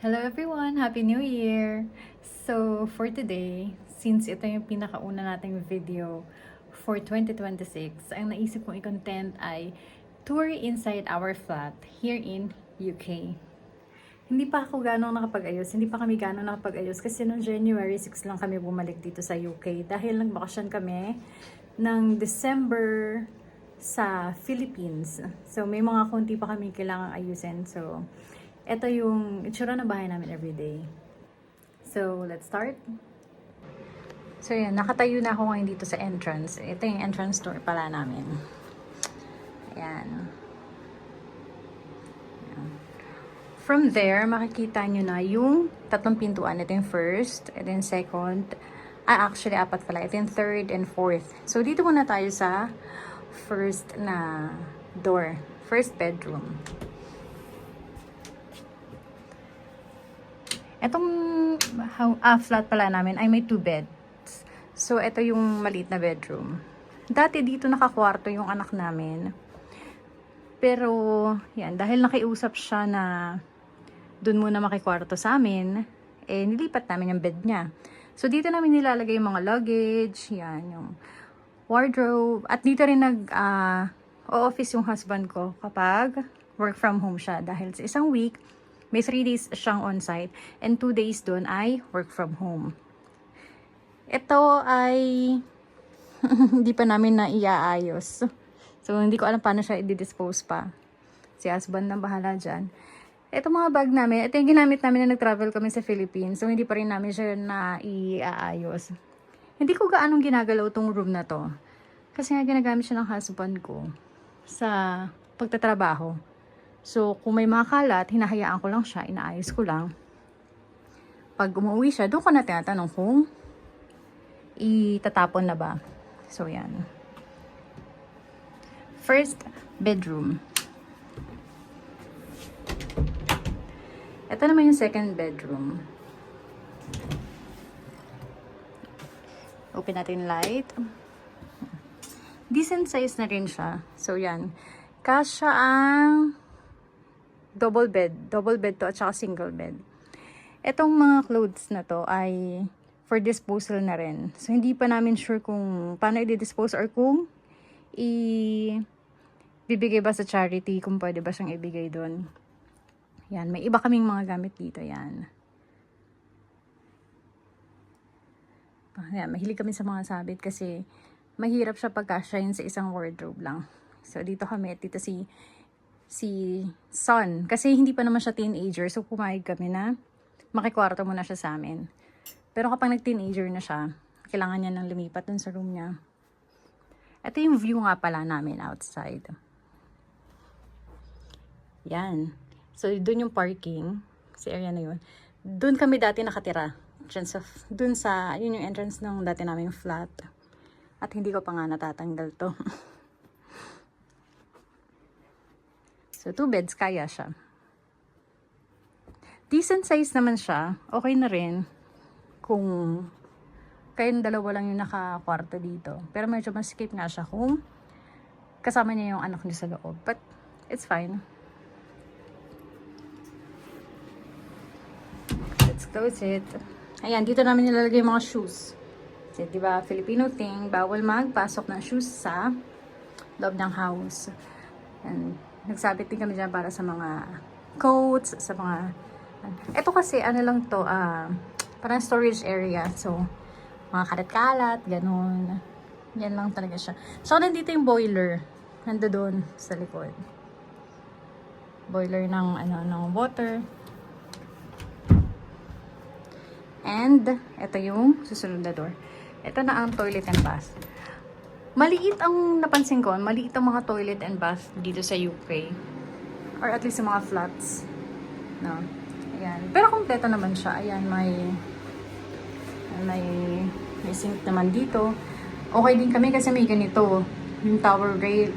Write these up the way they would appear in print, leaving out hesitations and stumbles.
Hello everyone! Happy New Year! So, for today, since ito yung pinakauna nating video for 2026, ang naisip kong i-content ay tour inside our flat here in UK. Hindi pa ako ganong nakapag-ayos, hindi pa kami ganong nakapag-ayos kasi noong January 6 lang kami bumalik dito sa UK dahil nagbakasyon kami ng December sa Philippines. So, may mga konti pa kami kailangang ayusin. So, ito yung itsura ng bahay namin everyday. So, let's start. So, yan. Nakatayo na ako ngayon dito sa entrance. Ito yung entrance door pala namin. Ayan. Ayan. From there, makikita nyo na yung tatlong pintuan. Ito yung first, ito yung second. Actually, apat pala. Ito yung third and fourth. So, dito muna tayo sa first na door. First bedroom. Etong flat pala namin ay may 2 beds. So, ito yung maliit na bedroom. Dati dito nakakwarto yung anak namin. Pero, yan, dahil nakiusap siya na dun muna makikwarto sa amin, nilipat namin yung bed niya. So, dito namin nilalagay yung mga luggage, yan, yung wardrobe. At dito rin o-office yung husband ko kapag work from home siya. Dahil sa isang week, may 3 days siyang on-site and 2 days doon ay work from home. Ito ay hindi pa namin na iaayos. So, hindi ko alam paano siya i-dispose pa. Si husband na bahala dyan. Ito mga bag namin, ito yung ginamit namin na nag-travel kami sa Philippines. So, hindi pa rin namin siya na iaayos. Hindi ko gaanong ginagalaw tong room na to. Kasi nga ginagamit siya ng husband ko sa pagtatrabaho. So, kung may mga kalat, hinahayaan ko lang siya, inaayos ko lang. Pag umuwi siya, doon ko na tinatanong kung itatapon na ba. So, yan. First bedroom. Ito naman yung second bedroom. Open natin light. Decent size na rin siya. So, yan. Kasya ang double bed. Double bed to at saka single bed. Etong mga clothes na to ay for disposal na rin. So, hindi pa namin sure kung paano i-dispose or kung bibigay ba sa charity, kung pwede ba siyang ibigay doon. Yan. May iba kaming mga gamit dito. Yan. Yan. Mahilig kami sa mga sabit kasi mahirap siya pagkasya yun sa isang wardrobe lang. So, dito kami at dito si son. Kasi hindi pa naman siya teenager. So, pumayag kami na makikwarto muna siya sa amin. Pero kapag nag-teenager na siya, kailangan niya nang lumipat dun sa room niya. Ito yung view nga pala namin outside. Yan. So, dun yung parking. Sa area na yun. Dun kami dati nakatira. Yun yung entrance ng dati naming flat. At hindi ko pa nga natatanggal to. So, 2 beds, kaya siya. Decent size naman siya. Okay na rin. Kung kayong dalawa lang yung nakakwarto dito. Pero medyo masikip nga siya kung kasama niya yung anak niya sa loob. But, it's fine. Let's close it. Ayan, dito namin nilalagay yung mga shoes. Kasi, diba, Filipino thing, bawal magpasok ng shoes sa loob ng house. And, nagsabit din kami dyan para sa mga coats, sa mga... Ito kasi, ano lang to, parang storage area. So, mga kalat-kalat, ganun. Yan lang talaga siya. So, nandito yung boiler. Nando doon sa likod. Boiler ng water. And, ito yung susunod na door. Ito na ang toilet and bath. Maliit ang napansin ko, maliit ang mga toilet and bath dito sa UK. Or at least sa mga flats. No? Ayan. Pero kompleto naman siya. Ayan, may sink naman dito. Okay din kami kasi may ganito. Yung towel rail.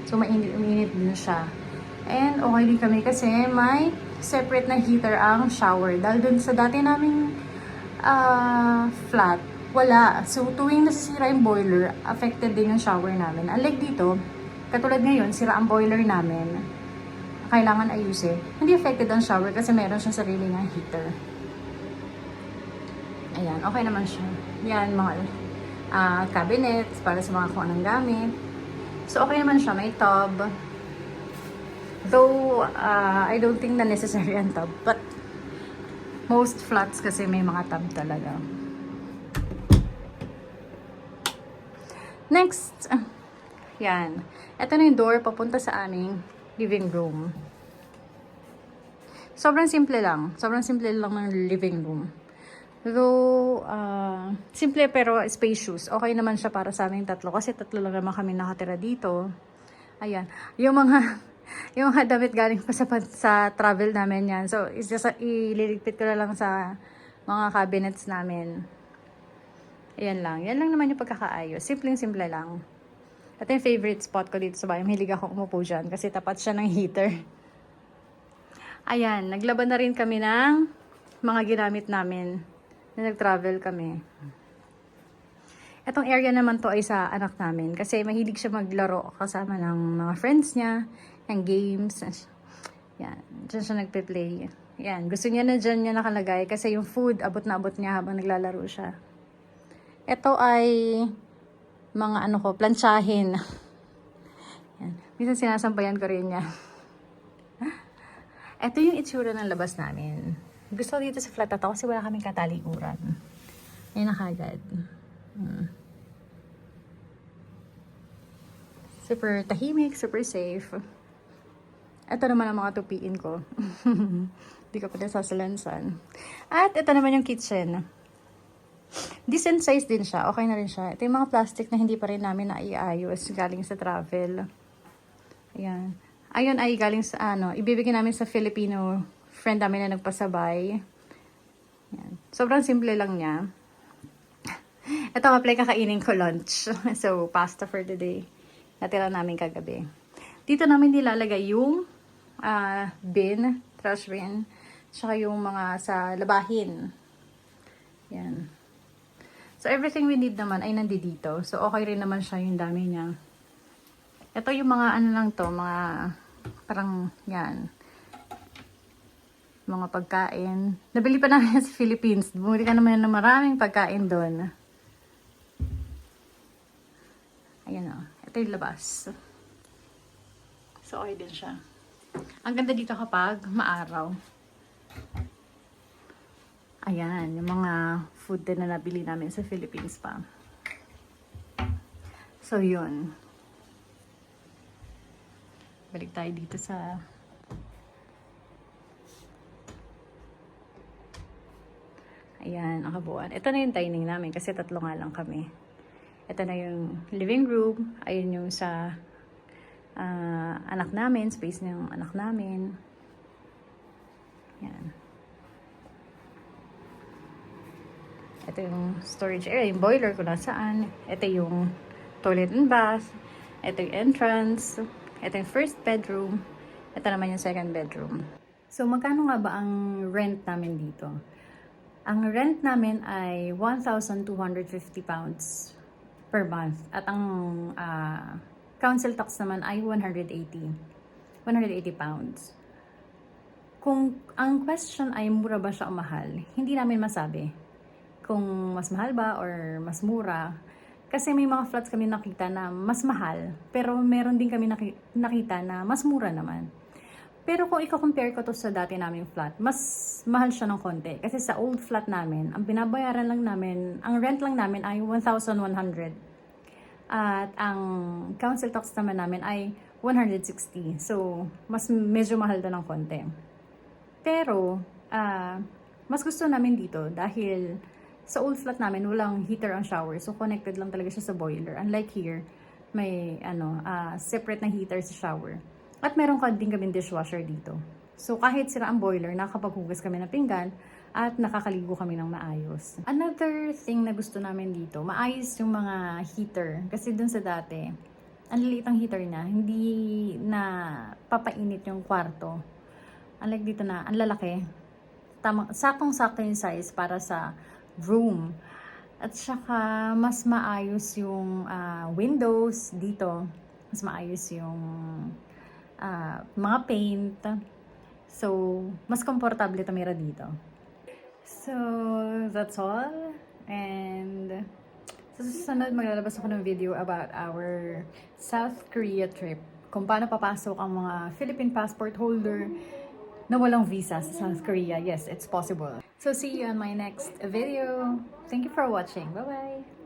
So, mainit din siya. And okay din kami kasi may separate na heater ang shower. Dahil dun sa dati naming flat, wala. So, tuwing nasisira yung boiler, affected din yung shower namin. Unlike dito, katulad ngayon, sira ang boiler namin. kailangan ayusin. Hindi affected ang shower kasi meron siyang sarili ng heater. Ayan, okay naman siya. Yan, mga cabinets para sa mga kung anong gamit. So, okay naman siya. May tub. Though, I don't think na necessary ang tub. But, most flats kasi may mga tub talaga. Next, yan. Ito na yung door papunta sa aming living room. Sobrang simple lang. Sobrang simple lang ng living room. Though, simple pero spacious. Okay naman siya para sa aming tatlo. Kasi tatlo lang naman kami nakatira dito. Ayan. Yung mga damit galing pa sa travel namin yan. So, it's just, ililigpit ko na lang sa mga cabinets namin. Ayan lang. Yan lang naman yung pagkakaayos. Simpleng-simple lang. At yung favorite spot ko dito sa bahay, mahilig ako umupo dyan kasi tapat siya ng heater. Ayan. Naglaban na rin kami ng mga ginamit namin na nag-travel kami. Etong area naman to ay sa anak namin kasi mahilig siya maglaro kasama ng mga friends niya, ng games. Yan. Diyan siya nagpe-play. Yan. Gusto niya na dyan niya nakalagay kasi yung food, abot na abot niya habang naglalaro siya. Ito ay mga plantsahin. Yan. Minsan sinasampayan ko rin niya. Ito yung itsura ng labas namin. Gusto ko dito sa flat na to kasi wala kaming katalikuran. Ayun na kagad. Super tahimik, super safe. Ito naman ang mga tupiin ko. Hindi ko pa nasasalansan. At ito naman yung kitchen. Decent size din siya. Okay na rin siya. Ito yung mga plastic na hindi pa rin namin naiayos galing sa travel. Ayan. Ayun ay galing sa ibibigay namin sa Filipino friend namin na nagpasabay. Ayan. Sobrang simple lang niya. Ito nga pala kakainin ko lunch. So, pasta for the day. Natira namin kagabi. Dito namin nilalagay yung bin, trash bin, tsaka yung mga sa labahin. Yan. So, everything we need naman ay nandito. So, okay rin naman siya yung dami niya. Ito yung mga lang to, mga parang yan. Mga pagkain. Nabili pa namin sa Philippines. Bumili ka naman ng maraming pagkain doon. Ayan o. Ito yung labas. So, okay din siya. Ang ganda dito kapag maaraw. Ayan, yung mga food din na nabili namin sa Philippines pa. So, yun. Balik tayo dito sa ayan, ang kabuuan. Ito na yung dining namin kasi tatlo nga lang kami. Ito na yung living room. Ayun yung sa anak namin, space ng anak namin. Yan. Ito yung storage area, yung boiler kung nasaan. Ito yung toilet and bath. Ito yung entrance. Ito yung first bedroom. Ito naman yung second bedroom. So, magkano nga ba ang rent namin dito? Ang rent namin ay 1,250 pounds per month. At ang council tax naman ay 180 pounds. Kung ang question ay mura ba siya o mahal, hindi namin masabi kung mas mahal ba or mas mura. Kasi may mga flats kami nakita na mas mahal, pero meron din kami nakita na mas mura naman. Pero kung i-compare ko to sa dati naming flat, mas mahal siya ng konti. Kasi sa old flat namin, ang binabayaran lang namin, ang rent lang namin ay 1,100. At ang council tax naman namin ay 160. So, medyo mahal doon ng konti. Pero, mas gusto namin dito dahil sa old flat namin, walang heater ang shower. So, connected lang talaga siya sa boiler. Unlike here, may separate na heater sa shower. At meron din kami dishwasher dito. So, kahit sira ang boiler, nakakapaghugas kami ng pinggan at nakakaligo kami ng maayos. Another thing na gusto namin dito, maayos yung mga heater. Kasi dun sa dati, ang liliit ang heater niya, hindi na papainit yung kwarto. Unlike dito na, ang lalaki. Sakong-sakto yung size para sa room. At saka, mas maayos yung windows dito. Mas maayos yung mga paint. So, mas komportable tumira dito. So, that's all. And sa susunod, maglalabas ako ng video about our South Korea trip. Kung paano papasok ang mga Philippine passport holder na walang visa sa South Korea. Yes, it's possible. So, see you on my next video. Thank you for watching. Bye-bye!